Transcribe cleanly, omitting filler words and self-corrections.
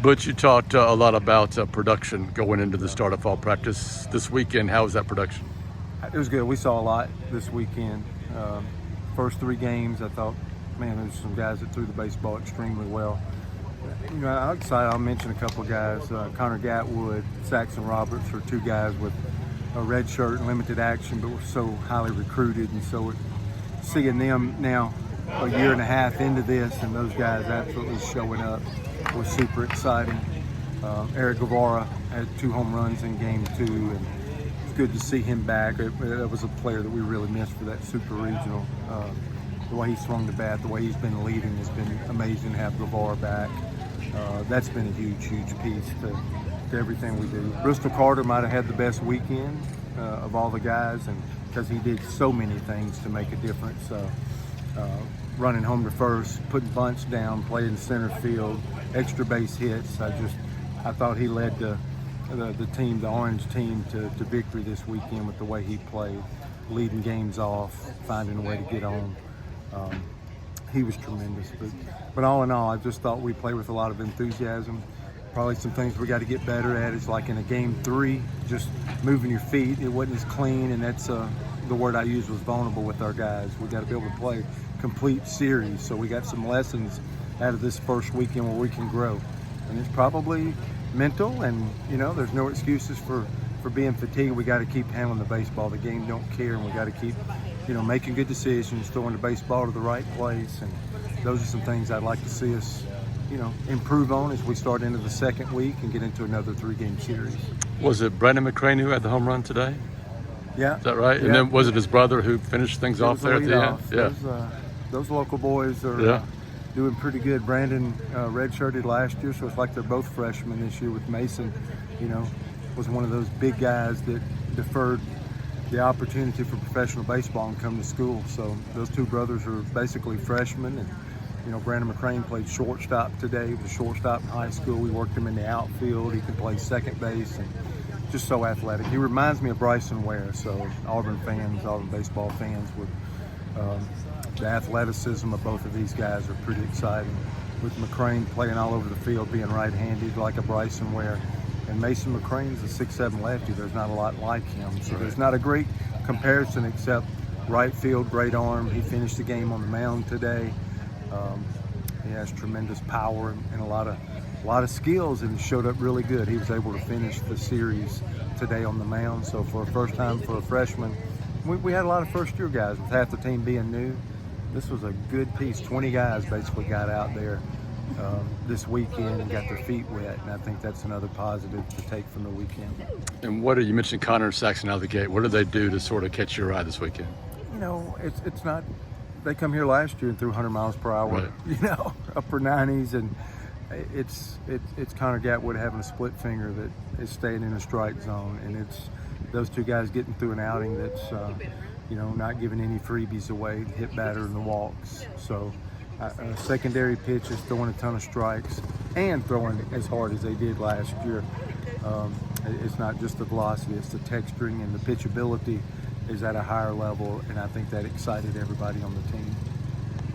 Butch, you talked a lot about production going into the start of fall practice this weekend. How was that production? It was good. We saw a lot this weekend. First three games, I thought, man, there's some guys that threw the baseball extremely well. Outside, I'll mention a couple of guys. Connor Gatwood, Saxon Roberts are two guys with a red shirt and limited action, but were so highly recruited. And so seeing them now a year and a half into this and those guys absolutely showing up was super exciting. Eric Guevara had 2 home runs in game 2, and it's good to see him back. That was a player that we really missed for that super regional. The way he swung the bat, the way he's been leading has been amazing to have Guevara back. That's been a huge piece to everything we do. Bristol Carter might have had the best weekend of all the guys, and because he did so many things to make a difference. Running home to first, putting bunts down, playing center field, extra base hits. I thought he led the team, the Orange team, to victory this weekend with the way he played, leading games off, finding a way to get on. He was tremendous. But all in all, I just thought we played with a lot of enthusiasm. Probably some things we got to get better at is like in a game 3, just moving your feet. It wasn't as clean, and that's the word I used was vulnerable with our guys. We got to be able to play complete series. So we got some lessons out of this first weekend where we can grow. And it's probably mental, and there's no excuses for being fatigued. We got to keep handling the baseball. The game don't care, and we got to keep making good decisions, throwing the baseball to the right place. And those are some things I'd like to see us improve on as we start into the second week and get into another 3-game series. Was it Brandon McCrane who had the home run today? Yeah. Is that right? Yeah. And then was it his brother who finished things off there at the end? Yeah. Those local boys are doing pretty good. Brandon redshirted last year, so it's like they're both freshmen this year with Mason. Was one of those big guys that deferred the opportunity for professional baseball and come to school. So those two brothers are basically freshmen. And Brandon McCrane played shortstop today. He was a shortstop in high school. We worked him in the outfield. He can play second base and just so athletic. He reminds me of Bryson Ware. So Auburn baseball fans would. The athleticism of both of these guys are pretty exciting. With McCrane playing all over the field, being right-handed like a Bryson Ware. And Mason McCrane's a 6'7" lefty. There's not a lot like him. So there's not a great comparison except right field, great arm. He finished the game on the mound today. He has tremendous power and a lot of skills, and showed up really good. He was able to finish the series today on the mound. So for a first time for a freshman, we had a lot of first-year guys with half the team being new. This was a good piece. 20 guys basically got out there this weekend and got their feet wet, and I think that's another positive to take from the weekend. And you mentioned Connor and Saxon out of the gate. What did they do to sort of catch your eye this weekend? It's not. They come here last year and threw 100 miles per hour, right. Upper 90s, and it's Connor Gatwood having a split finger that is staying in the strike zone, and it's those two guys getting through an outing that's not giving any freebies away, hit batter in the walks. So secondary pitches, throwing a ton of strikes, and throwing as hard as they did last year. It's not just the velocity, it's the texturing, and the pitchability is at a higher level, and I think that excited everybody on the team.